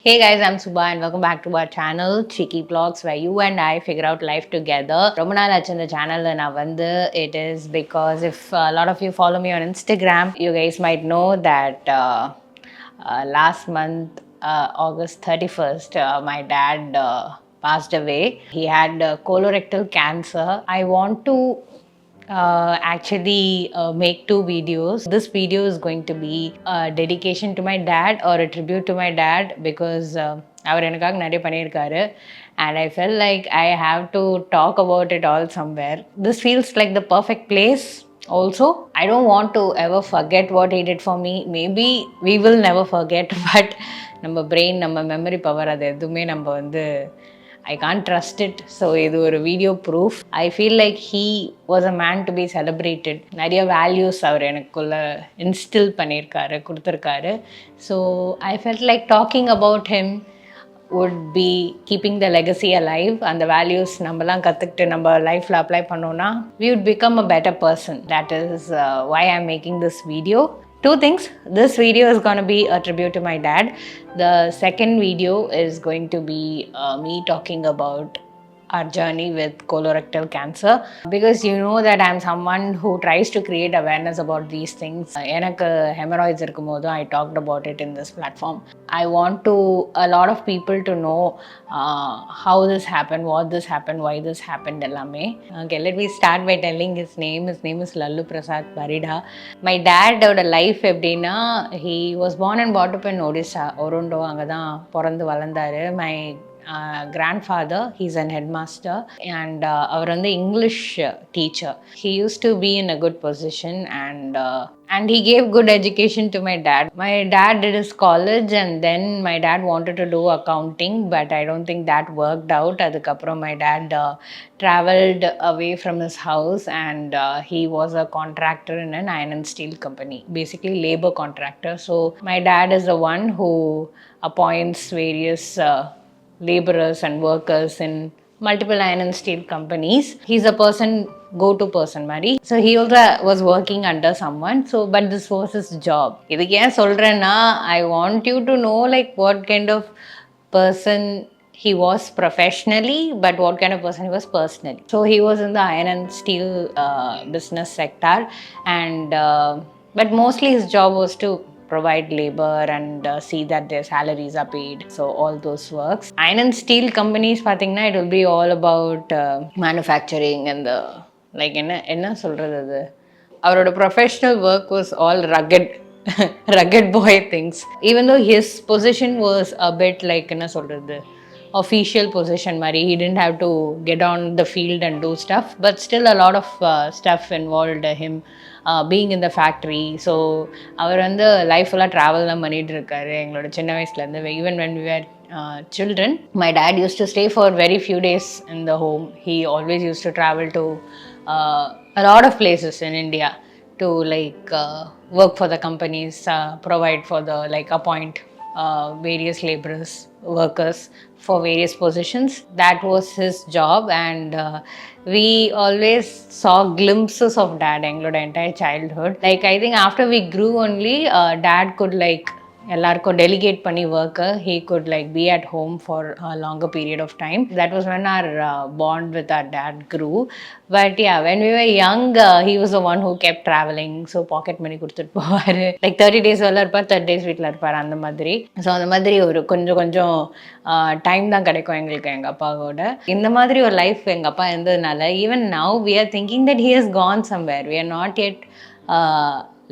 Hey guys, I'm Subha and welcome back to our channel Cheeky Vlogs where you and I figure out life together. ரொம்ப நாள் ஆச்சு இந்த சேனல்ல நான் வந்து it is because if a lot of you follow me on Instagram, you guys might know that last month, August 31st, my dad passed away. He had colorectal cancer. I want to actually make two videos. This video is going to be a dedication to my dad or a tribute to my dad because அவர் எனக்காக நிறைய பண்ணியிருக்காரு and I felt like I have to talk about it all somewhere. This feels like the perfect place. Also, I don't want to ever forget what he did for me. Maybe we will never forget, but நம்ம brain, நம்ம memory power அது எதுவுமே நம்ம வந்து I can't trust it. So, இது ஒரு video proof. I feel like he was a man to be celebrated. நிறைய values அவர் எனக்குள்ள instill பண்ணியிருக்காரு, கொடுத்துருக்காரு. So, I felt like talking about him would be keeping the legacy alive. And the values நம்மலாம் கற்றுக்கிட்டு நம்ம லைஃப்பில் அப்ளை பண்ணோன்னா we would become a better person. That is why I'm making this video. Two things. This video is going to be a tribute to my dad. The second video is going to be me talking about our journey with colorectal cancer because you know that I'm someone who tries to create awareness about these things. எனக்கு hemorrhoids இருக்கும்போது I talked about it in this platform. I want to a lot of people to know how this happened, what this happened, why this happened எல்லாமே. Okay, let me start by telling his name. His name is Lallu Prasad Parida. My dad ஓட life எப்படின்னா he was born and brought up in Odisha. ஒருண்டோ அங்கே தான் பிறந்து வளர்ந்தாரு. My grandfather, he's an headmaster and அவர் வந்து English teacher. He used to be in a good position and he gave good education to my dad. My dad did his college and then my dad wanted to do accounting, but I don't think that worked out. அதுக்கப்புறம் my dad traveled away from his house and he was a contractor in an iron and steel company, basically labor contractor. So my dad is the one who appoints various laborers and workers in multiple iron and steel companies. He's a go-to person Mari. So he also was working under someone. So but this was his job. இதுக்கு ஏன் சொல்றேன்னா I want you to know like what kind of person he was professionally, but what kind of person he was personally. So he was in the iron and steel business sector and but mostly his job was to provide labor and see that their salaries are paid. So all those works. Iron and steel companies, pathina, it will be all about manufacturing and the like enna சொல்றது அது அவரோட professional work was all rugged rugged boy things. Even though his position was a bit like enna சொல்றது official position mari, he didn't have to get on the field and do stuff, but still a lot of stuff involved him being in the factory. So அவர் வந்து life ஃபுல்லாக travel தான் பண்ணிகிட்டு இருக்காரு எங்களோட சின்ன வயசுலேருந்து. Even when we were children, my dad used to stay for very few days in the home. He always used to travel to a lot of places in India to like work for the companies, provide for the like appoint various laborers, workers for various positions. That was his job and we always saw glimpses of dad எங்களோட entire childhood. Like I think after we grew only, dad could like எல்லாருக்கும் delicate பண்ணி work he could like be at home for a longer period of time. That was when our bond with our dad grew. But yeah, when we were young, he was the one who kept traveling. So pocket money கொடுத்துட்டு போவார். Like 30 days வெளில இருப்பார், 30 days வீட்டில் இருப்பார் அந்த மாதிரி. So அந்த மாதிரி ஒரு கொஞ்சம் டைம் தான் கிடைக்கும் எங்களுக்கு எங்கள் அப்பாவோட. இந்த மாதிரி ஒரு லைஃப் எங்கள் அப்பா இருந்ததுனால even now we are thinking that he has gone somewhere. We are not yet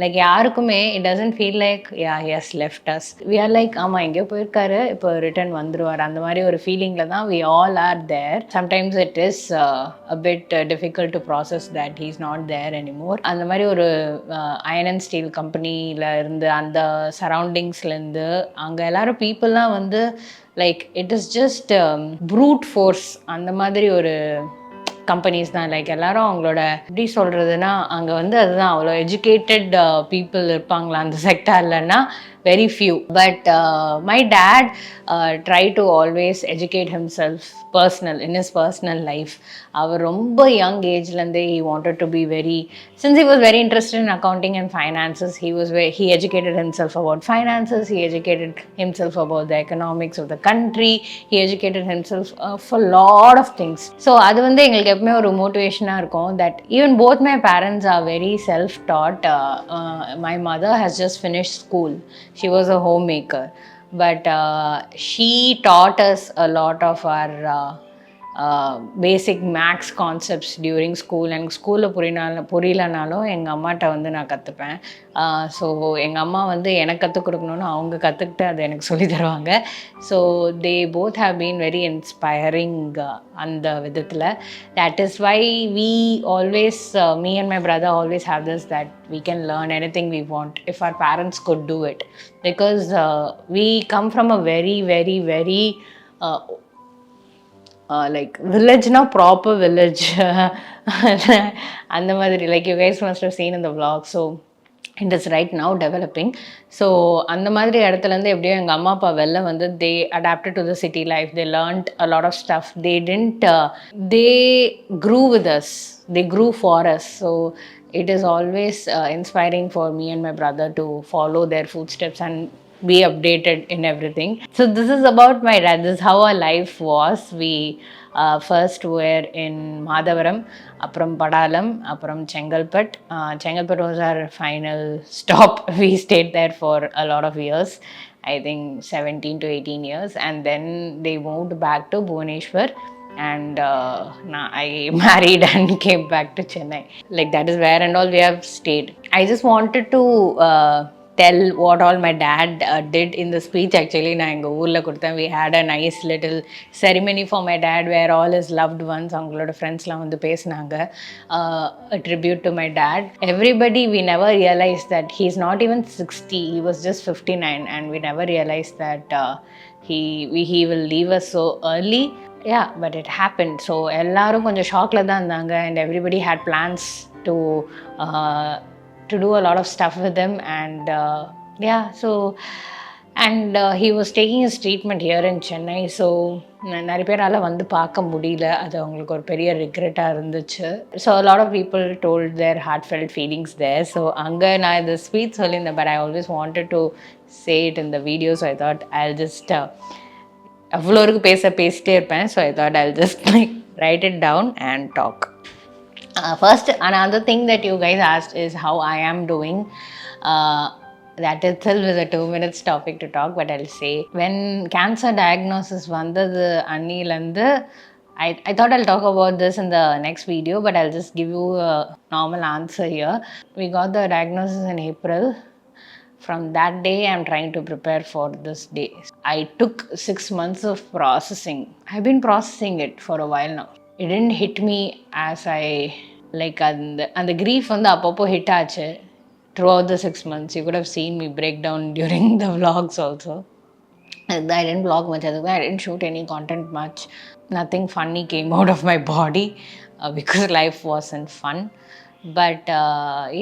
like யாருக்குமே it doesn't feel like he has left us. We are like ஆமாம் எங்கேயோ போயிருக்காரு இப்போ ரிட்டர்ன் வந்துடுவார் அந்த மாதிரி ஒரு ஃபீலிங்கில் தான் we all are there. Sometimes it is a bit difficult to process that he is not there anymore. அந்த மாதிரி ஒரு iron and steel கம்பெனியில் இருந்து அந்த சரௌண்டிங்ஸ்லேருந்து அங்கே எல்லாரும் பீப்புளெலாம் வந்து like it is just fruit force அந்த மாதிரி ஒரு கம்பெனிஸ் தான். லைக் எல்லாரும் அவங்களோட எப்படி சொல்கிறதுனா அங்கே வந்து அதுதான் அவ்வளோ எஜுகேட்டட் பீப்புள் இருப்பாங்களா அந்த செக்டார்லன்னா very few. But my dad tried to always educate himself in his personal life. அவர் ரொம்ப young ageலேருந்தே he wanted to be very, since he was very interested in accounting and finances, he educated himself about finances, he educated himself about the economics of the country, he educated himself for lot of things. So அது வந்து எங்களுக்கு எப்பவுமே ஒரு மோட்டிவேஷனாக இருக்கும், that even both my parents are very self-taught. My mother has just finished school. She was a homemaker, but she taught us a lot of our basic maths concepts during school. எனக்கு ஸ்கூலில் புரியலனாலும் எங்கள் அம்மாட்ட வந்து நான் கற்றுப்பேன். So எங்கள் அம்மா வந்து எனக்கு கற்றுக் கொடுக்கணுன்னு அவங்க கற்றுக்கிட்டு அதை எனக்கு சொல்லி தருவாங்க. So they both have been very inspiring அந்த விதத்தில். That is why we always, me and my brother always have this, that we can learn anything we want if our parents could do it, because we come from a very very very like village, na proper village. அந்த மாதிரி, like you guys must have seen in the vlog. So it is right now developing. So அந்த மாதிரி இடத்துலேருந்து எப்படியோ எங்கள் அம்மா அப்பா வெளில வந்து they adapted to the city life, they learned a lot of stuff. They didn't they grew with us, they grew for us. So it is always inspiring for me and my brother to follow their footsteps and be updated in everything. So this is about my dad. This is how our life was. We first were in Madhavaram, apram Padalam, apram Chengalpet. Chengalpet was our final stop. We stayed there for a lot of years, I think 17 to 18 years, and then they moved back to Bhubaneswar, and I married and came back to Chennai. Like that is where and all we have stayed. I just wanted to tell what all my dad did in the speech. Actually நான் எங்கள் ஊரில் கொடுத்தேன். We had a nice little ceremony for my dad where all his loved ones, அவங்களோட ஃப்ரெண்ட்ஸ்லாம் வந்து பேசினாங்க, a tribute to my dad. Everybody, we never realized that he's not even 60, he was just 59, and we never realized that he will leave us so early. Yeah, but it happened. So எல்லாரும் கொஞ்சம் ஷாக்கில் தான் இருந்தாங்க, and everybody had plans to do a lot of stuff with him. And yeah, so and he was taking his treatment here in Chennai. So நிறைய பேரால் வந்து பார்க்க முடியல, அது அவங்களுக்கு ஒரு பெரிய ரிக்ரெட்டாக இருந்துச்சு. So a lot of people told their heartfelt feelings there. So அங்கே நான் இந்த ஸ்பீச் சொல்லியிருந்தேன், but I always wanted to say it in the video. So I thought I'll just அவ்வளோ இருக்கு பேசிட்டே இருப்பேன். So I thought I'll just like write it down and talk. First, another thing that you guys asked is how I am doing. That itself is a 2 minutes topic to talk, but I'll say, when cancer diagnosis vandadu annilandu, I thought I'll talk about this in the next video, but I'll just give you a normal answer here. We got the diagnosis in April. From that day, I'm trying to prepare for this day. I took 6 months of processing. I've been processing it for a while now. It didn't hit me as I like, and the grief வந்து அப்பப்போ hit ஆச்சு throughout the 6 months. You could have seen me break down during the vlogs also. I didn't vlog much, I didn't shoot any content much. Nothing funny came out of my body because life wasn't fun. But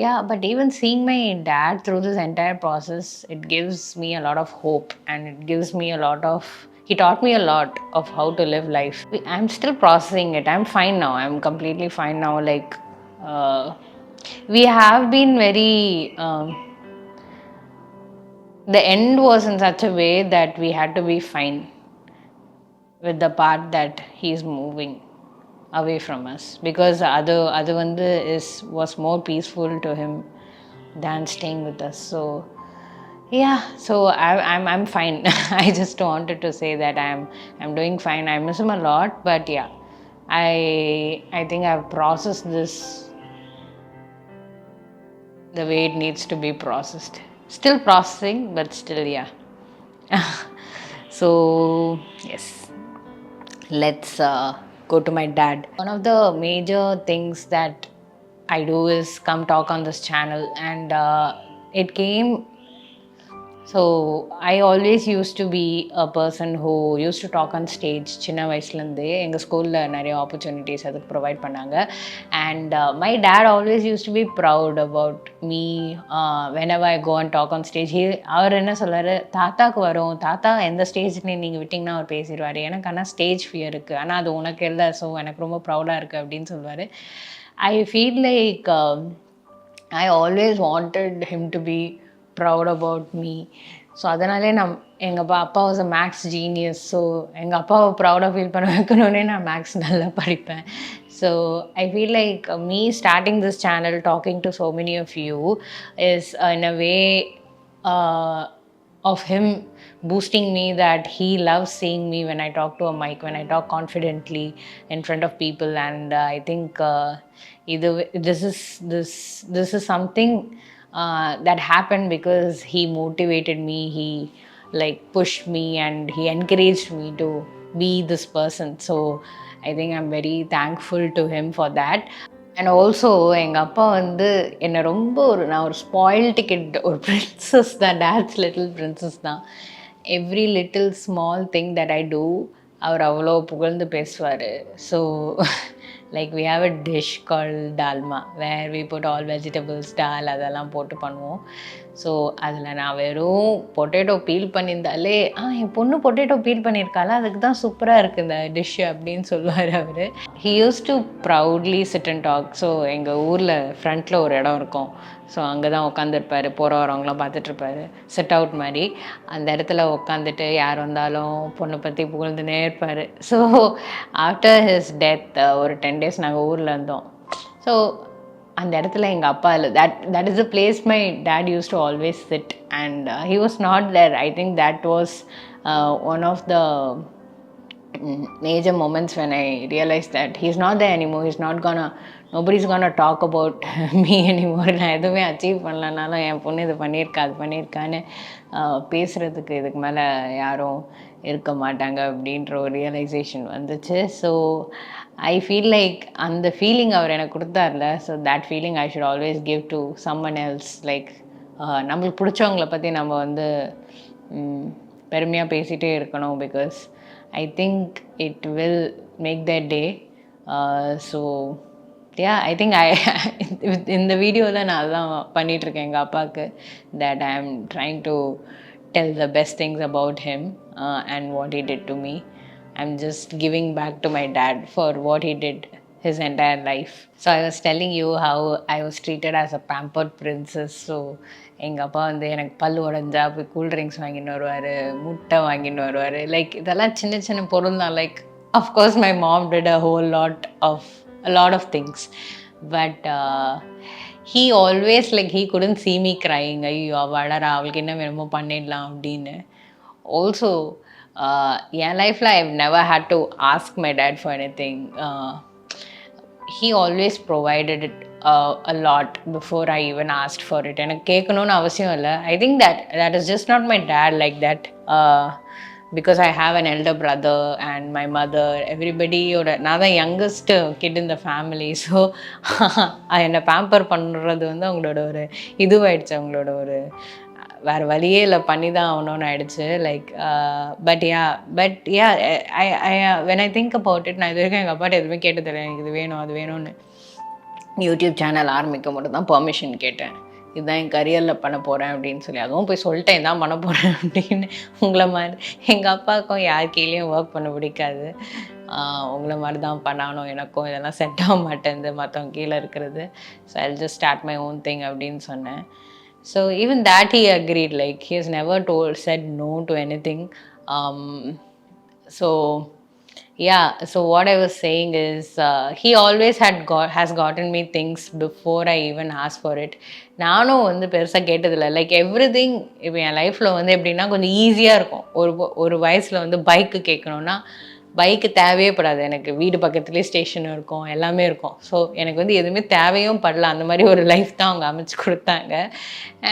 yeah, but even seeing my dad through this entire process, it gives me a lot of hope, and it gives me a lot of, he taught me a lot of how to live life. I'm still processing it. I'm fine now. I'm completely fine now. Like we have been very the end was in such a way that we had to be fine with the part that he's moving away from us, because adu vandu was more peaceful to him than staying with us. So yeah, so I'm fine. I just wanted to say that I'm doing fine. I miss him a lot, but yeah, I think I've processed this the way it needs to be processed. Still processing, but still, yeah. So yes, let's go to my dad. One of the major things that I do is come talk on this channel, and it came so I always used to be a person who used to talk on stage. சின்ன வயசுலேருந்தே எங்கள் ஸ்கூலில் நிறைய opportunities அதுக்கு provide பண்ணாங்க. And my dad always used to be proud about me whenever I go and talk on stage. அவர் என்ன சொல்வார், தாத்தாவுக்கு வரும், தாத்தா எந்த ஸ்டேஜ்லேயும் நீங்கள் விட்டிங்கன்னா அவர் பேசிடுவார், எனக்கு ஆனால் ஸ்டேஜ் ஃபியர் இருக்குது, ஆனால் அது உனக்கு இல்லை, ஸோ எனக்கு ரொம்ப ப்ரௌடாக இருக்குது அப்படின்னு சொல்லுவார். I feel like I always wanted him to be proud about me. So அதனாலே எங்கள் அப்பா was a maths genius. So எங்கள் அப்பாவை ப்ரௌடாக ஃபீல் பண்ண வைக்கணுன்னே நான் மேக்ஸ் நல்லா படிப்பேன். So I feel like me starting this channel, talking to so many of you is in a way of him boosting me, that he loves seeing me when I talk to a mic, when I talk confidently in front of people. And I think this is something that happened because he motivated me, he like pushed me, and he encouraged me to be this person. So I think I'm very thankful to him for that. And also எங்கள் அப்பா வந்து என்னை ரொம்ப நான் ஒரு spoiled kid, ஒரு princess தான், dad's little princess தான். Every little small thing that I do அவர் அவ்வளோ புகழ்ந்து பேசுவார். So like we have a dish call dalma, where we put all vegetables, dal அதெல்லாம் போட்டு பண்ணுவோம். ஸோ அதில் நான் வெறும் பொட்டேட்டோ பீல் பண்ணியிருந்தாலே, என் பொண்ணு பொட்டேட்டோ பீல் பண்ணியிருக்காளா, அதுக்கு தான் சூப்பராக இருக்குது இந்த டிஷ்ஷு அப்படின்னு சொல்லுவார் அவர். He use to proudly sit and talk. So எங்கள் ஊரில் ஃப்ரண்ட்டில் ஒரு இடம் இருக்கும். ஸோ அங்கே தான் உட்காந்துருப்பார், போகிற வரவங்களாம் பார்த்துட்ருப்பாரு, சிட் அவுட் மாதிரி. அந்த இடத்துல உட்காந்துட்டு யார் வந்தாலும் பொண்ணை பற்றி புகழ்ந்துனே இருப்பார். ஸோ ஆஃப்டர் ஹிஸ் டெத் ஒரு 10 days நாங்கள் ஊரில் இருந்தோம். ஸோ அந்த இடத்துல எங்கள் அப்பா இல்லை. That is the place my dad use to always sit, and he was not there. I think that was one of the major moments when I realized that he's not there anymore. Nobody's gonna talk about me anymore. நான் எதுவுமே achieve பண்ணலனாலும் என் பொண்ணு இது பண்ணியிருக்கா, அது பண்ணியிருக்கான்னு பேசுகிறதுக்கு இதுக்கு மேலே யாரும் இருக்க மாட்டாங்க அப்படின்ற ஒரு ரியலைசேஷன் வந்துச்சு. ஸோ ஐ ஃபீல் லைக் அந்த ஃபீலிங் அவர் எனக்கு கொடுத்தார்ல, so that feeling I should always give to someone else. Like நம்மளுக்கு பிடிச்சவங்கள பற்றி நம்ம வந்து பெருமையாக பேசிகிட்டே இருக்கணும், because I think it will make their day. So yeah, I think in the video நான் அதான் பண்ணிகிட்ருக்கேன் எங்கள் அப்பாவுக்கு, that I am trying to tell the best things about him and what he did to me. I'm just giving back to my dad for what he did his entire life. So I was telling you how I was treated as a pampered princess. So எங்கள் அப்பா வந்து எனக்கு பல் உடஞ்சா போய் cool drinks வாங்கின்னு வருவார், முட்டை வாங்கின்னு வருவார். லைக் இதெல்லாம் சின்ன சின்ன பொருள் தான். Like of course my mom did a lot of things, but he always, like, he couldn't see me crying. ஐயோ வளரா, அவளுக்கு என்ன வேணுமோ பண்ணிடலாம் அப்படின்னு. ஆல்சோ என் லைஃப்பில் I have never had to ask my dad for anything. He always provided it a lot before I even asked for it. எனக்கு கேட்கணும்னு அவசியம் இல்லை. I think that is just not my dad like that, because I have an elder brother and my mother, everybody. நான் தான் youngest kid in the family. So என்னை pamper பண்ணுறது வந்து அவங்களோட ஒரு இதுவாயிடுச்சு, அவங்களோட ஒரு வேறு வழியே இல்லை, பண்ணி தான் ஆகணும்னு ஆயிடுச்சு. Like but yeah when I think about it, நான் இது வரைக்கும் எங்கள் அப்பாட்ட எதுவுமே கேட்டதில்லை, எனக்கு இது வேணும் அது வேணும்னு. யூடியூப் சேனல் ஆரம்பிக்க மட்டும் தான் பெர்மிஷன் கேட்டேன், இதுதான் என் கரியரில் பண்ண போகிறேன் அப்படின்னு சொல்லி. அதுவும் போய் சொல்லிட்டேன் இதான் பண்ண போகிறேன் அப்படின்னு. உங்களை மாதிரி எங்கள் அப்பாவுக்கும் யார் கீழேயும் ஒர்க் பண்ண பிடிக்காது, உங்களை மாதிரி தான் பண்ணணும், எனக்கும் இதெல்லாம் செட் ஆக மாட்டேங்குது மற்றவங்க கீழே இருக்கிறது. So I'll just start my own thing அப்படின்னு சொன்னேன். So even that he agreed, like he has never said no to anything. So yeah, so what I was saying is he always has gotten me things before I even asked for it. நானும் வந்து பெருசாக கேட்டதில்லை. Like everything இப்போ என் லைஃப்பில் வந்து எப்படின்னா கொஞ்சம் ஈஸியாக இருக்கும். ஒரு வயசில் வந்து பைக்கு கேட்கணுன்னா பைக்கு தேவையே படாது, எனக்கு வீடு பக்கத்துலேயே ஸ்டேஷன் இருக்கும், எல்லாமே இருக்கும். ஸோ எனக்கு வந்து எதுவுமே தேவையும் படல, அந்த மாதிரி ஒரு லைஃப் தான் அவங்க அமைச்சு கொடுத்தாங்க.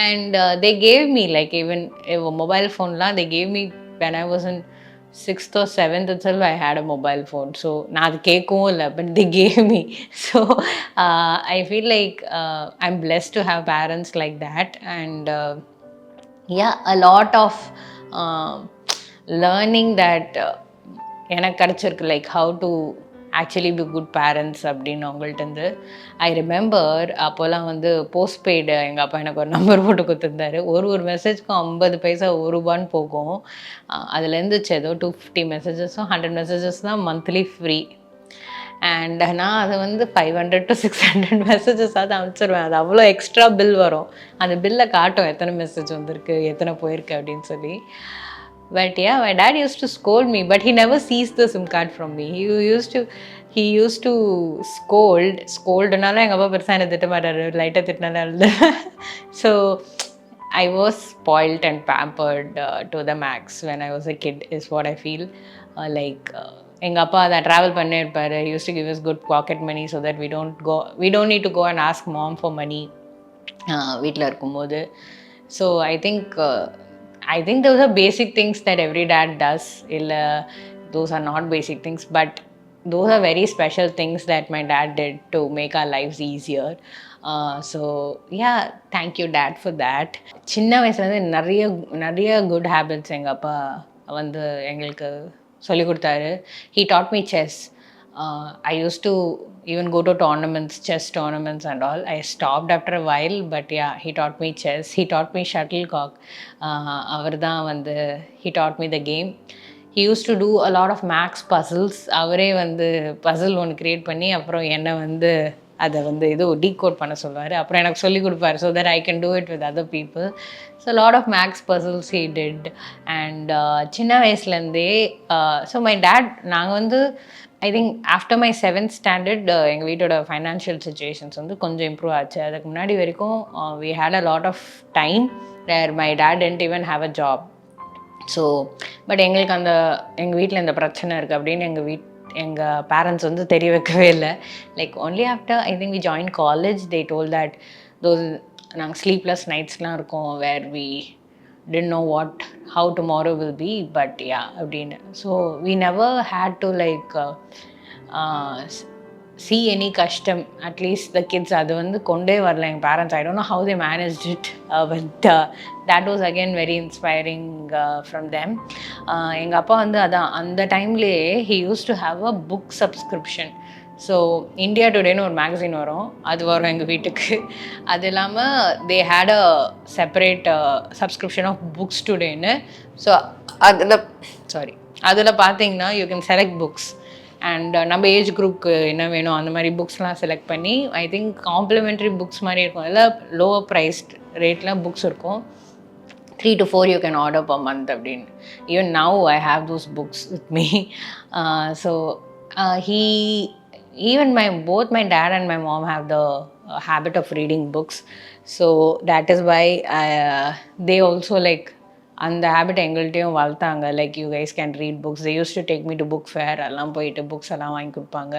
And they gave me like even mobile ஃபோன்லாம் they gave me when I was in 6th or 7th itself. I had a mobile phone. So நான் அது கேட்கவும் இல்லை, but they gave me. So I feel like I'm blessed to have parents like that. And yeah, a lot of learning that எனக்கு கிடச்சிருக்கு, like how to actually be good parents அப்படின்னு அவங்கள்ட்டேருந்து. I remember அப்போல்லாம் வந்து postpaid எங்கள் அப்பா எனக்கு ஒரு number போட்டு கொடுத்துருந்தாரு. ஒரு மெசேஜ்க்கும் 50 பைசா ரூ. 1 போகும். அதில் இருந்துச்சு ஏதோ 250 மெசேஜஸும் 100 மெசேஜஸ் தான் மந்த்லி ஃப்ரீ. அண்ட் நான் அதை வந்து 500 to 600 மெசேஜஸாவது அனுப்பிச்சிடுவேன். அது அவ்வளோ எக்ஸ்ட்ரா பில் வரும். அந்த பில்லை காட்டும் எத்தனை மெசேஜ் வந்திருக்கு, எத்தனை போயிருக்கு அப்படின்னு சொல்லி. But yeah, my dad used to scold me, but he never seized the SIM card from me. He used to scoldனால எங்கள் அப்பா பெருசாக என்ன திட்ட மாட்டாரு, லைட்டாக திட்டினால. So I was spoiled and pampered to the max when I was a kid is what I feel. எங்கள் அப்பா அதை ட்ராவல் பண்ணே இருப்பார். He used to give us good pocket money so that we don't need to go and ask mom for money வீட்டில் இருக்கும்போது. So I think those are basic things that every dad does. Those are not basic things, but those are very special things that my dad did to make our lives easier. So yeah, thank you dad for that. சின்ன வயசுலேருந்து நிறைய good habits எங்கள் அப்பா வந்து எங்களுக்கு சொல்லி கொடுத்தாரு. He taught me chess. I used to even go to tournaments, chess tournaments and all. I stopped after a while, but yeah, he taught me chess. He taught me shuttlecock. அவர் தான் வந்து he taught me the game. He used to do a lot of max puzzles. அவரே வந்து பசில் ஒன்று create பண்ணி அப்புறம் என்னை வந்து அதை வந்து ஏதோ டீகோட் பண்ண சொல்லுவார். அப்புறம் எனக்கு சொல்லி கொடுப்பாரு so that I can do it with other people. So a lot of max puzzles he did. And சின்ன வயசுலேருந்தே ஸோ மை டேட், நாங்கள் வந்து I think after my 7th standard எங்கள் வீட்டோட ஃபைனான்ஷியல் சுச்சுவேஷன்ஸ் வந்து கொஞ்சம் இம்ப்ரூவ் ஆச்சு. அதுக்கு முன்னாடி வரைக்கும் we had a lot of time where my dad didn't even have a job. So but எங்களுக்கு எங்கள் வீட்டில் இந்த பிரச்சனை இருக்குது அப்படின்னு எங்கள் பேரண்ட்ஸ் வந்து தெரிய வைக்கவே இல்லை. Like only after I think we join college they told that நாங்கள் ஸ்லீப்லெஸ் நைட்ஸ்லாம் இருக்கோம் where we didn't know how tomorrow will be, but yeah அப்படின்னு. So we never had to see any கஷ்டம், அட்லீஸ்ட் த கிட்ஸ் அது வந்து கொண்டே வரல எங்கள் parents. I don't know how they managed it, but that was again very inspiring from them. எங்கள் அப்பா வந்து அதான் அந்த டைம்லேயே he used to have a book subscription. So India டுடேன்னு ஒரு மேகசின் வரும், அது வரும் எங்கள் வீட்டுக்கு. அது இல்லாமல் they had a separate subscription of books டுடேன்னு. ஸோ அதில் பார்த்தீங்கன்னா you can select books and நம்ம ஏஜ் குரூப்புக்கு என்ன வேணும் அந்த மாதிரி புக்ஸ்லாம் செலக்ட் பண்ணி, ஐ திங்க் காம்ப்ளிமெண்ட்ரி புக்ஸ் மாதிரி இருக்கும், இல்லை லோவர் ப்ரைஸ்ட் ரேட்டில் புக்ஸ் இருக்கும். 3 to 4 you can order per month அப்படின்னு. Even now I have those books with me. So even both my dad and my mom have the habit of reading books. So that is why they also அந்த habit எங்கள்கிட்டையும் வளர்த்தாங்க. Like you guys can read books. They used to take me to book fair, எல்லாம் போயிட்டு books எல்லாம் வாங்கி கொடுப்பாங்க.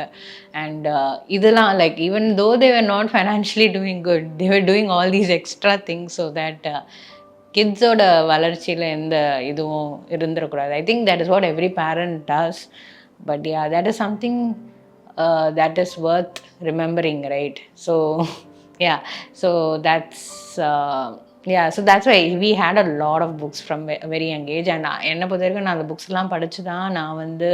And இதெல்லாம் like even though they were not financially doing good, they were doing all these extra things so that கிட்ஸோட வளர்ச்சியில் எந்த இதுவும் இருந்துடக்கூடாது. I think that is what every parent does. But yeah, that is something that is worth remembering, right? So yeah, so that's why we had a lot of books from a very young age. And என்னை பொறுத்த வரைக்கும் நான் அந்த புக்ஸ்லாம் படித்து தான் நான் வந்து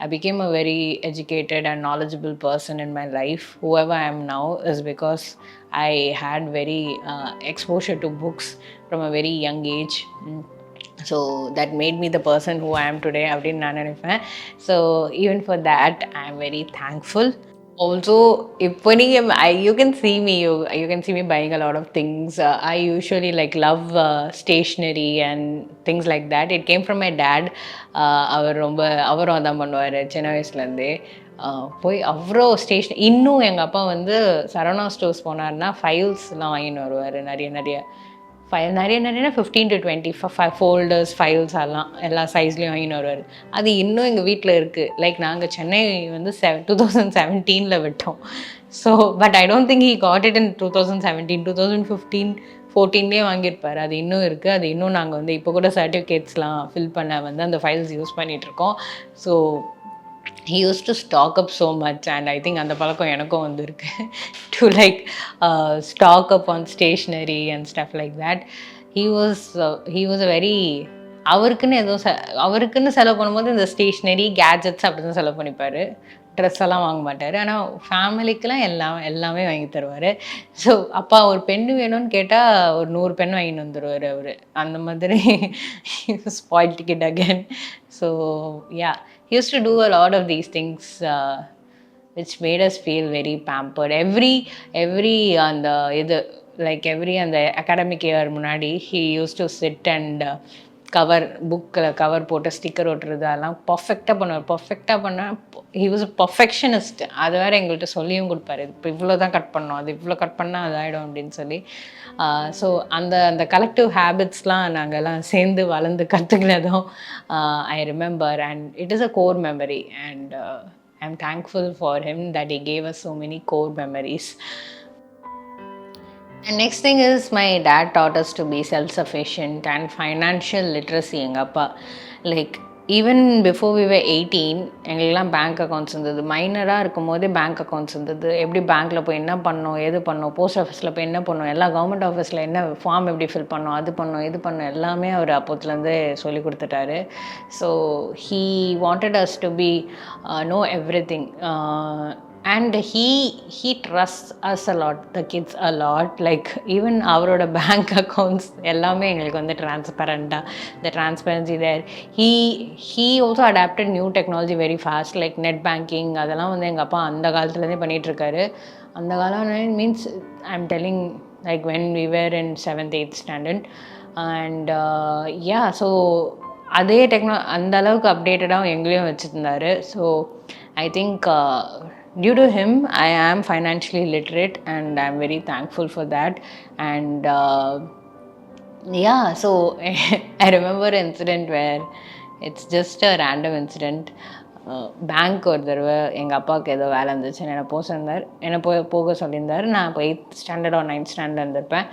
I became a very educated and knowledgeable person in my life. Whoever I am now is because I had very exposure to books from a very young age. So that made me the person who I am today அப்படின்னு நான் நினைப்பேன். So even for that I am very thankful. Also இப்போ you can see me buying a lot of things. I usually love stationery and things like that. It came from my dad. அவரும் அதான் பண்ணுவார் சின்ன வயசுலேருந்தே. போய் அவ்வளோ இன்னும் எங்கள் அப்பா வந்து சரவணா ஸ்டோர்ஸ் போனார்னா ஃபைல்ஸ்லாம் வாங்கின்னு வருவார். நிறைய 15 to 20 ஃபோல்டர்ஸ், ஃபைல்ஸ் எல்லாம் எல்லா சைஸ்லேயும் வாங்கின்னு வருவார். அது இன்னும் எங்கள் வீட்டில் இருக்குது. லைக் நாங்கள் சென்னை வந்து 2017 விட்டோம். So but I don't think he got it in 2017. 2015-14 வாங்கியிருப்பார். அது இன்னும் இருக்குது. அது இன்னும் நாங்கள் வந்து இப்போ கூட சர்டிஃபிகேட்ஸ்லாம் ஃபில் பண்ண வந்து அந்த ஃபைல்ஸ் யூஸ் பண்ணிகிட்ருக்கோம். So he used to stock up so much, and I think அந்த பழக்கம் எனக்கும் வந்திருக்கு to stock up on stationery and stuff like that. he was a very அவருக்குன்னு ஏதோ அவருக்குன்னு செலவு பண்ணும்போது இந்த ஸ்டேஷ்னரி கேஜெட்ஸ் அப்படி தான் செலவு பண்ணிப்பார். ட்ரெஸ் எல்லாம் வாங்க மாட்டார். ஆனால் ஃபேமிலிக்கெலாம் எல்லாமே வாங்கி தருவார். ஸோ அப்பா ஒரு பென்னு வேணும்னு கேட்டால் ஒரு 100 பென் வாங்கிட்டு வந்துடுவார் அவர். அந்த மாதிரி spoilt kid again. So yeah, he used to do a lot of these things which made us feel very pampered. Every அந்த இது every அந்த academic year முன்னாடி he used to sit and புக்கில் கவர் போட்டு ஸ்டிக்கர் ஒட்டுறது அதெல்லாம் பர்ஃபெக்டாக பண்ணுவார். He was a perfectionist. அது வேறு எங்கள்கிட்ட சொல்லியும் கொடுப்பாரு, இப்போ இவ்வளோ தான் கட் பண்ணோம், அது இவ்வளோ கட் பண்ணால் அது ஆகிடும் அப்படின்னு சொல்லி. ஸோ அந்த கலெக்டிவ் ஹேபிட்ஸ்லாம் நாங்கள்லாம் சேர்ந்து வளர்ந்து கற்றுக்கினதும் I remember, and it is a core memory, and I am thankful for him that he gave us so many core memories. And next thing is, my dad taught us to be self-sufficient and financial literacy. எங்கள் அப்பா even before we were 18 எங்களுக்கெல்லாம் bank accounts இருந்தது. மைனராக இருக்கும் போதே bank accounts இருந்தது. எப்படி பேங்க்கில் போய் என்ன பண்ணோம், எது பண்ணோம், போஸ்ட் ஆஃபீஸில் போய் என்ன பண்ணோம், எல்லா கவர்மெண்ட் ஆஃபீஸில் என்ன ஃபார்ம் எப்படி ஃபில் பண்ணோம், அது பண்ணோம், இது பண்ணோம், எல்லாமே அவர் அப்போத்துலேருந்தே சொல்லி கொடுத்துட்டாரு. So he wanted us to be no everything. And he trusts us a lot, the kids a lot. Even அவரோட பேங்க் அக்கௌண்ட்ஸ் எல்லாமே எங்களுக்கு வந்து டிரான்ஸ்பரண்ட்டாக, the transparency there. he also adapted new technology very fast, net banking. அதெல்லாம் வந்து எங்கள் அப்பா அந்த காலத்துலேருந்தே பண்ணிகிட்ருக்காரு. அந்த காலம் means I am telling when we were in 7th 8th standard. And yeah, so அதே அந்த அளவுக்கு அப்டேட்டடாக எங்களையும் வச்சுருந்தாரு. So I think due to him, I am financially literate, and I'm very thankful for that. And yeah, so I remember an incident where it's just a random incident. Bank ஒரு தடவை எங்கள் அப்பாவுக்கு ஏதோ வேலை இருந்துச்சு, என்னை போக சொல்லியிருந்தார். நான் இப்போ 8th standard or 9th standard இருந்திருப்பேன்.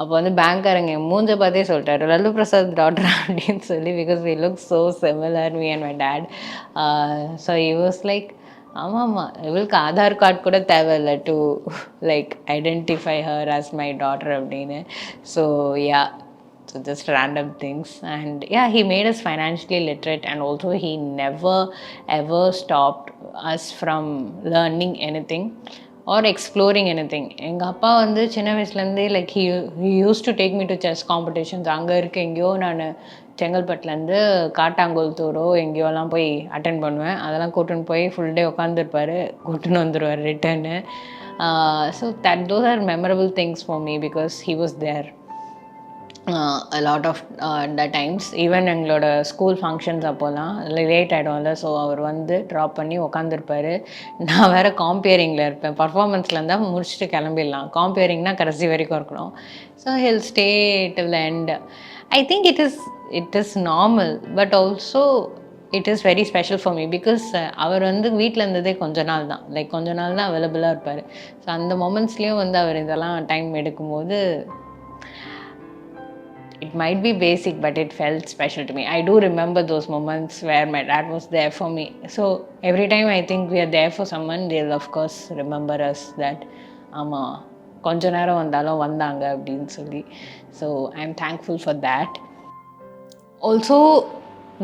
அப்போ வந்து பேங்க்காரங்க மூஞ்ச பார்த்தே சொல்லிட்டாரு, லல்லு பிரசாத் டாட்டர் அப்படின்னு சொல்லி, because we look so similar, me and my dad. So he was like, ஆமாம்மா, இவளுக்கு ஆதார் கார்டு கூட தேவையில்லை to identify her as my daughter அப்படின்னு. So yeah, so just random things. And yeah, he made us financially literate, and also he never ever stopped us from learning anything or exploring anything. எங்கள் அப்பா வந்து சின்ன வயசுலேருந்தே he use to take me to chess competitions. அங்கே இருக்க எங்கேயோ நான் செங்கல்பட்டுலேருந்து காட்டாங்கோல்தூரோ எங்கேயோலாம் போய் அட்டன் பண்ணுவேன். அதெல்லாம் கூட்டுன்னு போய் ஃபுல் டே உட்காந்துருப்பார், கூட்டுன்னு வந்துடுவார் return. So those are memorable things for me because he was there a lot of the times. Even எங்களோட ஸ்கூல் ஃபங்க்ஷன்ஸ் அப்போலாம் லேட் ஆகிடும்ல, ஸோ அவர் வந்து ட்ராப் பண்ணி உட்காந்துருப்பார். நான் வேறு காம்பியரிங்கில் இருப்பேன். பர்ஃபார்மன்ஸில் இருந்தால் முடிச்சுட்டு கிளம்பிடலாம், காம்பியரிங்னா கடைசி வரைக்கும் இருக்கணும். So he'll stay till the end. I think it is normal, but also it is very special for me because அவர் வந்து வீட்டில் இருந்ததே கொஞ்ச நாள் தான் அவைலபிளாக இருப்பார். ஸோ அந்த மொமெண்ட்ஸ்லேயும் வந்து அவர் இதெல்லாம் டைம் எடுக்கும்போது it might be basic, but it felt special to me. I do remember those moments where my dad was there for me. So every time I think we are there for someone, they'll of course remember us that ஆமாம், கொஞ்ச நேரம் வந்தாலும் வந்தாங்க அப்படின்னு சொல்லி. So I am thankful for that. Also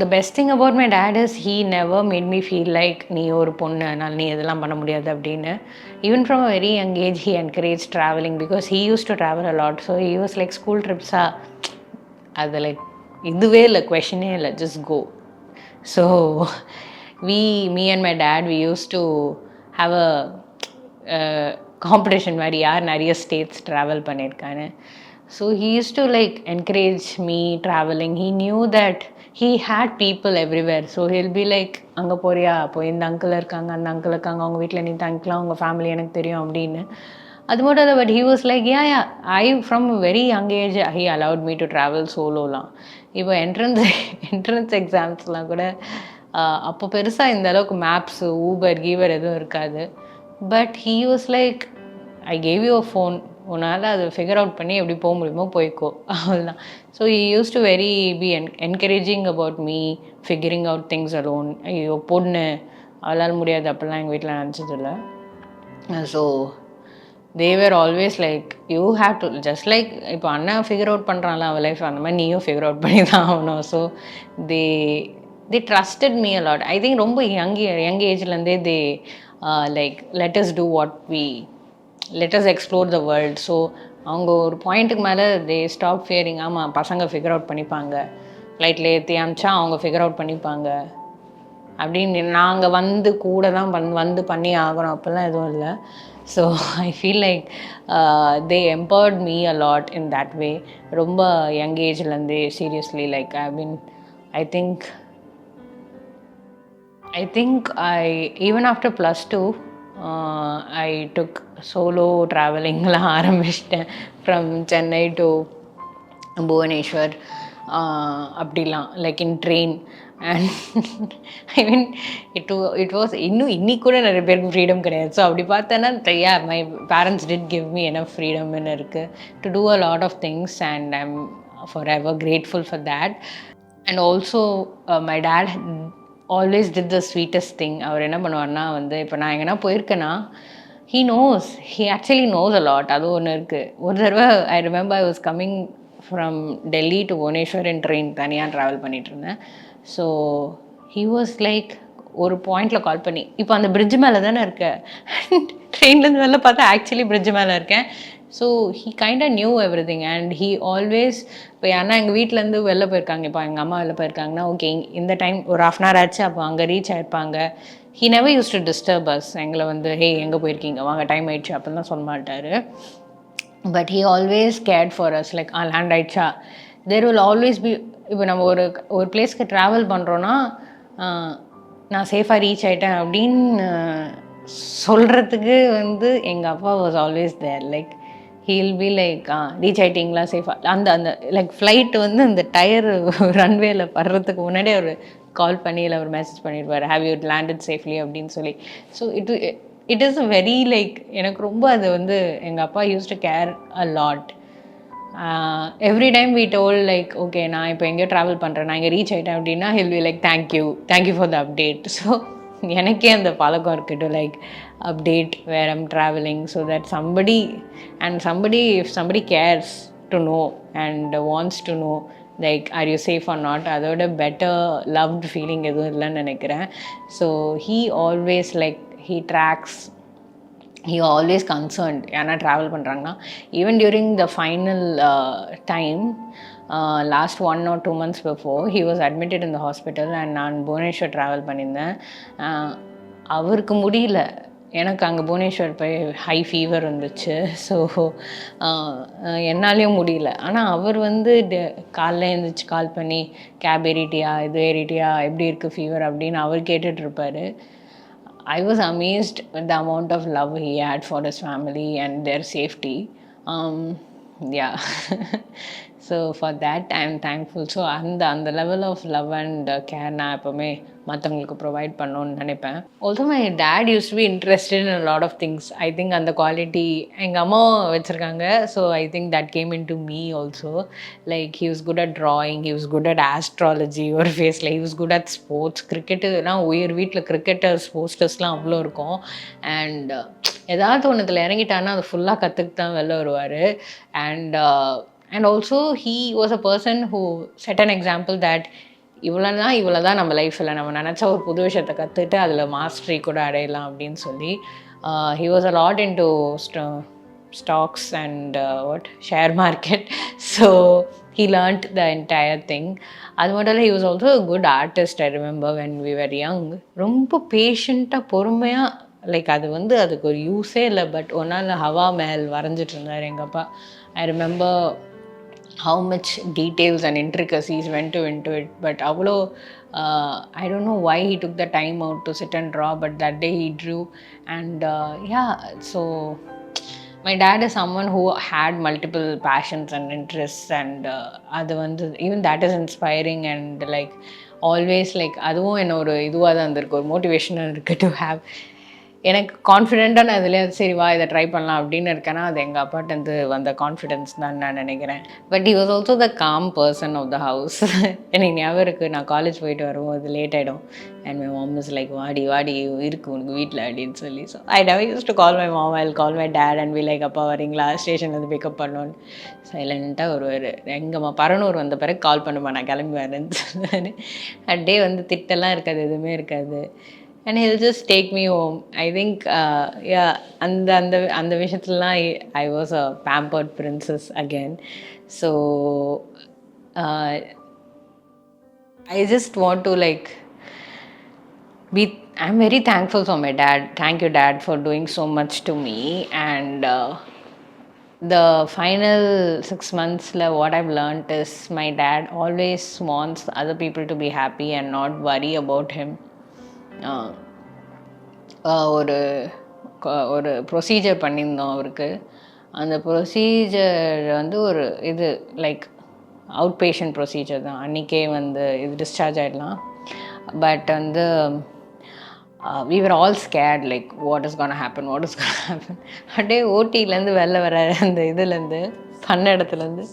the best thing about my dad is he never made me feel like நீ ஒரு பொண்ணு அதனால் நீ இதெல்லாம் பண்ண முடியாது அப்படின்னு. Even from a very young age he encouraged traveling because he used to travel a lot. So he was like, school trips-ஆ அது இதுவே இல்லை, கொஷனே இல்லை, just go. So me and my dad, we used to have a competition மாதிரி யார் நிறைய states travel பண்ணியிருக்கான்னு. So he used to encourage me traveling. He knew that he had people everywhere. So he'll be like, அங்கே போறியா, போய் இந்த uncle இருக்காங்க, அந்த அங்கிள் இருக்காங்க, அவங்க வீட்டில் நீ தங்கிக்கலாம், உங்கள் ஃபேமிலி எனக்கு தெரியும் அப்படின்னு. அது மட்டும் இல்லை, but he was like, yeah, I from a very young age he allowed me to travel soloலாம். இப்போ என்ட்ரன்ஸ் எக்ஸாம்ஸ்லாம் கூட அப்போ பெருசாக இந்த அளவுக்கு மேப்ஸு ஊபர் கீவர் எதுவும் இருக்காது. But he was like, I gave you a phone, உன்னால் அதை ஃபிகர் அவுட் பண்ணி எப்படி போக முடியுமோ போய்க்கோ, அவ்வளோதான். So he used to be encouraging about me figuring out things alone. ஐயோ பொண்ணு அவளால் முடியாது அப்படிலாம் எங்கள் வீட்டில் நினச்சதில்லை. So they were always like, you have to just like இப்போ அண்ணன் ஃபிகர் அவுட் பண்ணுறான்ல அவன் லைஃப் அந்த மாதிரி நீயும் ஃபிகர் அவுட் பண்ணி தான் ஆகணும். So they they trusted me a lot. I think ரொம்ப young ஏஜ்லேருந்தே they like let us do what we let us explore the world. So அவங்க ஒரு பாயிண்ட்டுக்கு மேலே they stop fearing. ஆமாம் பசங்க ஃபிகர் அவுட் பண்ணிப்பாங்க, ஃப்ளைட்டில் ஏற்றி அமிச்சா அவங்க ஃபிகர் அவுட் பண்ணிப்பாங்க அப்படின்னு நாங்கள் வந்து கூட தான் வந்து பண்ணி ஆகணும் அப்படிலாம் எதுவும் இல்லை. So I feel like they empowered me a lot in that way. ரொம்ப யங் ஏஜ்லேருந்தே seriously like I think even after +2 I took solo ட்ராவலிங்லாம் ஆரம்பிச்சிட்டேன் ஃப்ரம் சென்னை டு புவனேஸ்வர் அப்படிலாம் like in train. And I mean it was இன்னைக்கு கூட நிறைய பேருக்கு freedom கிடையாது. ஸோ அப்படி பார்த்தேன்னா my parents did give me enough ஃப்ரீடம்னு இருக்குது to do a lot of things and I M for ever grateful for that. And also my dad always did the sweetest thing. அவர் என்ன பண்ணுவார்னா வந்து இப்போ நான் எங்கன்னா போயிருக்கேன்னா he actually knows a lot. அது ஒன்று இருக்குது. ஒரு தடவை I remember I was coming from Delhi to Bhubaneswar in train தனியாக ட்ராவல் பண்ணிகிட்டு இருந்தேன். ஸோ ஹீ வாஸ் லைக் ஒரு பாயிண்டில் கால் பண்ணி, இப்போ அந்த பிரிட்ஜ் மேலே தானே இருக்கேன், ட்ரெயின்லேருந்து வெளில பார்த்தா ஆக்சுவலி பிரிட்ஜ் மேலே இருக்கேன். So he kind of knew everything and he always இப்போ யாருன்னா எங்கள் வீட்டிலேருந்து வெளில போயிருக்காங்க, இப்போ எங்கள் அம்மா வெளில போயிருக்காங்கன்னா ஓகே இந்த டைம் ஒரு ½ hour ஆச்சு அப்போ அங்கே ரீச் ஆகிருப்பாங்க. He never use to disturb us. எங்களை வந்து ஹே எங்கே போயிருக்கீங்க வாங்க டைம் ஆயிடுச்சு அப்படிலாம் சொல்ல மாட்டார். But he always cared for us like land ஆயிடுச்சா. தேர் வில் ஆல்வேஸ் பி இப்போ நம்ம ஒரு பிளேஸ்க்கு ட்ராவல் பண்ணுறோன்னா நான் சேஃபாக ரீச் ஆகிட்டேன் அப்படின்னு சொல்கிறதுக்கு வந்து எங்கள் அப்பா was always there. Like he'll be like reach ஆகிட்டிங்களா சேஃபாக அந்த லைக் ஃப்ளைட் வந்து அந்த டயர் ரன்வேயில் படுறதுக்கு முன்னாடி அவர் கால் பண்ணி இல்லை ஒரு மெசேஜ் பண்ணிடுவார், ஹேவ் யூ லேண்டட் சேஃப்லி அப்படின்னு சொல்லி. So it is a very like எனக்கு ரொம்ப அது வந்து எங்கள் அப்பா used to care a lot. Every time we told like okay நான் இப்போ எங்கேயோ ட்ராவல் பண்ணுறேன் நான் இங்கே ரீச் ஆகிட்டேன் அப்படின்னா he'll be like thank you for the update. So எனக்கே அந்த பழக்கம் இருக்குது like update where I'm travelling so that somebody if somebody cares to know and wants to know like are you safe or not, அதோட better loved feeling எதுவும் இல்லைன்னு நினைக்கிறேன். So he always like he tracks, he always concerned ஏன்னா travel பண்ணுறாங்கன்னா even during the final time last 1 or 2 months before he was admitted in the hospital and நான் Bhubaneswar travel பண்ணியிருந்தேன். அவருக்கு முடியல, எனக்கு அங்கே புவனேஸ்வர் போய் ஹை ஃபீவர் வந்துச்சு. ஸோ என்னாலேயும் முடியல. ஆனால் அவர் வந்து காலைல எழுந்திரிச்சு கால் பண்ணி கேப் ஏறிட்டியா இது ஏறிட்டியா எப்படி இருக்குது ஃபீவர் அப்படின்னு அவர் கேட்டுட்ருப்பார். I was amazed with the amount of love he had for his family and their safety. Yeah. So for that I am thankful. So அந்த level of love and care நான் எப்போவுமே மற்றவங்களுக்கு provide பண்ணணும்னு நினைப்பேன். Also my dad use to be interested in lot of things. I think அந்த quality எங்கள் அம்மா வச்சுருக்காங்க. So I think that came in to me also. Like he was good at drawing, he was good at astrology ஒரு ஃபேஸில், he was good at sports. கிரிக்கெட்டுலாம் வீட்டில் cricketers போஸ்டர்ஸ்லாம் அவ்வளோ இருக்கும். அண்ட் ஏதாவது ஒன்றுத்தில் இறங்கிட்டான்னா அது ஃபுல்லாக கற்றுக்கு தான் வெளில வருவார். And also he was a person who set an example that இவ்வளோ தான் நம்ம லைஃப்பில் நம்ம நினச்சா ஒரு புது விஷயத்தை கற்றுட்டு அதில் மாஸ்டரி கூட அடையலாம் அப்படின்னு சொல்லி. He was a lot into stocks and share market. So he learnt the entire thing. அது மட்டும் இல்லை, he was also a good artist. I remember when we were young ரொம்ப பேஷண்ட்டாக பொறுமையாக லைக் அதுக்கு ஒரு யூஸே இல்லை. பட் ஒரு நாள் ஹவா மேல் வரைஞ்சிட்டு இருந்தார் எங்கள் அப்பா. I remember how much details and intricacies went into it, but avlo I don't know why he took the time out to sit and draw, but that day he drew. And yeah, so my dad is someone who had multiple passions and interests, and even that is inspiring. And like always like aduvum enna oru iduvaa dhaan irukku, ஒரு motivational இருக்கு to have எனக்கு கான்ஃபிடென்ட்டாக நான் இதில் சரி வா இதை try பண்ணலாம் அப்படின்னு இருக்கேன்னா அது எங்கள் அப்பாட்டேருந்து வந்த கான்ஃபிடென்ஸ் தான் நான் நினைக்கிறேன். But he was also the calm person of the house. எனக்கு ஞாபகம் இருக்குது, நான் காலேஜ் போயிட்டு வரும்போது லேட் ஆகிடும் and my mom is like வாடி வாடி இருக்கு உனக்கு வீட்டில் அப்படின்னு சொல்லி. So I never use to call my mom, I call my dad and we like அப்பா வரீங்களா ஸ்டேஷன்லேருந்து பிக்கப் பண்ணோன்னு சைலண்ட்டாக வருவார். எங்கம்மா பரனூர் வந்த பிறகு கால் பண்ணுமா நான் கிளம்பி வரேன்னு சொன்னார். அட்டே வந்து திட்டெல்லாம் இருக்காது, எதுவுமே இருக்காது. And he'll just take me home. I think, yeah, அந்த விஷயத்துலலாம் I was a pampered princess again. So, uh, I just want to like I'm very thankful for my dad. Thank you, Dad, for doing so much to me. And the final 6 months, what I've learned is my dad always wants other people to be happy and not worry about him. ஒரு ஒரு procedure பண்ணியிருந்தோம் அவருக்கு. அந்த procedure வந்து ஒரு இது like out patient procedure தான். அன்றைக்கே வந்து இது டிஸ்சார்ஜ் ஆகிடலாம். பட் வந்து we were all scared like what is going to happen. அப்படியே ஓட்டிலேருந்து வெளில வர அந்த இதுலேருந்து பண்ண இடத்துலேருந்து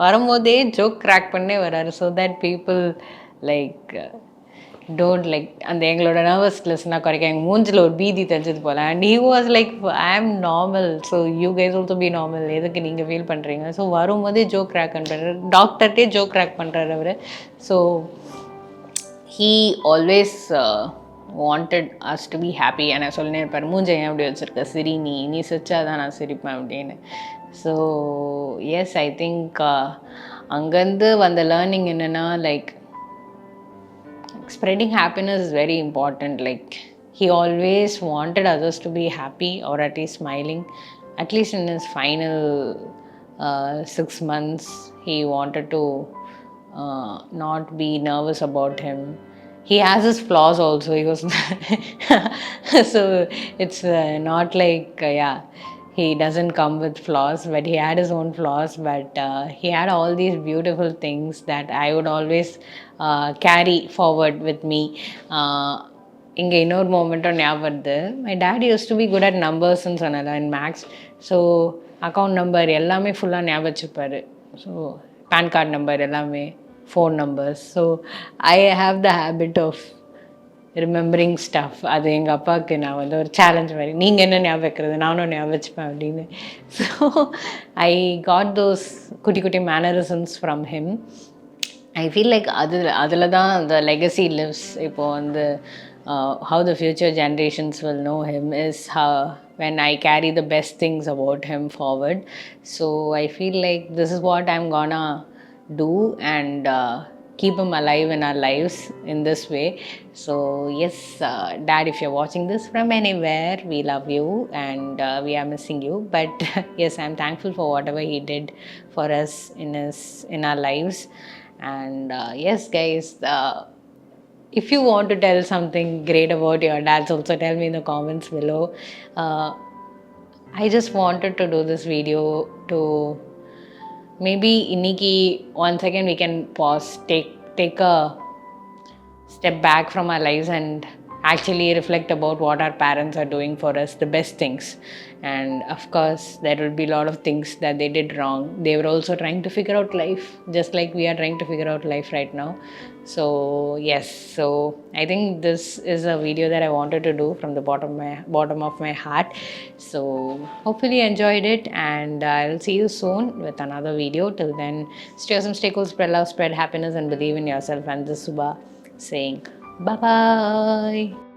வரும்போதே ஜோக் கிராக் பண்ணே வர்றாரு. So that people like don't like அந்த எங்களோட நர்வஸ்னஸ்னால் குறைக்க எங்கள் மூஞ்சில் ஒரு பீதி தெரிஞ்சது போல். And he was like I am normal, so you guys also be normal, எதுக்கு நீங்கள் ஃபீல் பண்ணுறீங்க. ஸோ வரும்போதே ஜோக் கிராக் பண்ணுறாரு, டாக்டர்கிட்டே ஜோக் கிராக் பண்ணுறாரு அவர். So he always wanted us to be happy. நான் சொல்லினே இருப்பார், மூஞ்சை ஏன் அப்படி வச்சுருக்க, சிரி நீ சிரிச்சாதான் நான் சிரிப்பேன் அப்படின்னு. ஸோ எஸ், ஐ திங்க் அங்கேருந்து வந்த லேர்னிங் என்னென்னா like spreading happiness is very important. Like he always wanted others to be happy or at least smiling. At least in his final 6 months, he wanted to not be nervous about him. He has his flaws also. He was so it's not like yeah, he doesn't come with flaws, but he had his own flaws. But he had all these beautiful things that I would always carry forward with me. இங்கே இன்னொரு மூமெண்ட்டும் ஞாபகம் வருது. My dad use to be good at நம்பர்ஸ்ன்னு சொன்னல in maths. So account number எல்லாமே ஃபுல்லாக ஞாபகம் வச்சுப்பார். ஸோ பேன் கார்டு நம்பர் எல்லாமே, phone numbers. So I have the habit of remembering stuff. அது எங்கள் அப்பாவுக்கு நான் வந்து ஒரு சேலஞ்ச் மாதிரி, நீங்கள் என்ன ஞாபகம் வைக்கிறது, நானும் ஞாபகம் வச்சுப்பேன் அப்படின்னு. ஸோ ஐ காட் தோஸ் குட்டி குட்டி mannerisms from him. I feel like அதில் தான் அந்த லெகசி லிவ்ஸ். இப்போது வந்து how the future generations will know him is how when I carry the best things about him forward. So I feel like this is what I'm gonna do and keep him alive in our lives in this way. So yes, Dad, if you're watching this from anywhere, we love you and we are missing you. But yes, I'm thankful for whatever he did for us in our lives. And yes guys, if you want to tell something great about your dads, also tell me in the comments below. I just wanted to do this video to maybe இன்னைக்கு once again we can pause, take a step back from our lives and actually reflect about what our parents are doing for us, the best things. And of course there will be a lot of things that they did wrong. They were also trying to figure out life just like we are trying to figure out life right now. So yes, so I think this is a video that I wanted to do from the bottom of my heart. So hopefully you enjoyed it and I'll see you soon with another video. Till then, stay awesome, stay cool, spread love, spread happiness and believe in yourself. And this is Subha saying bye bye.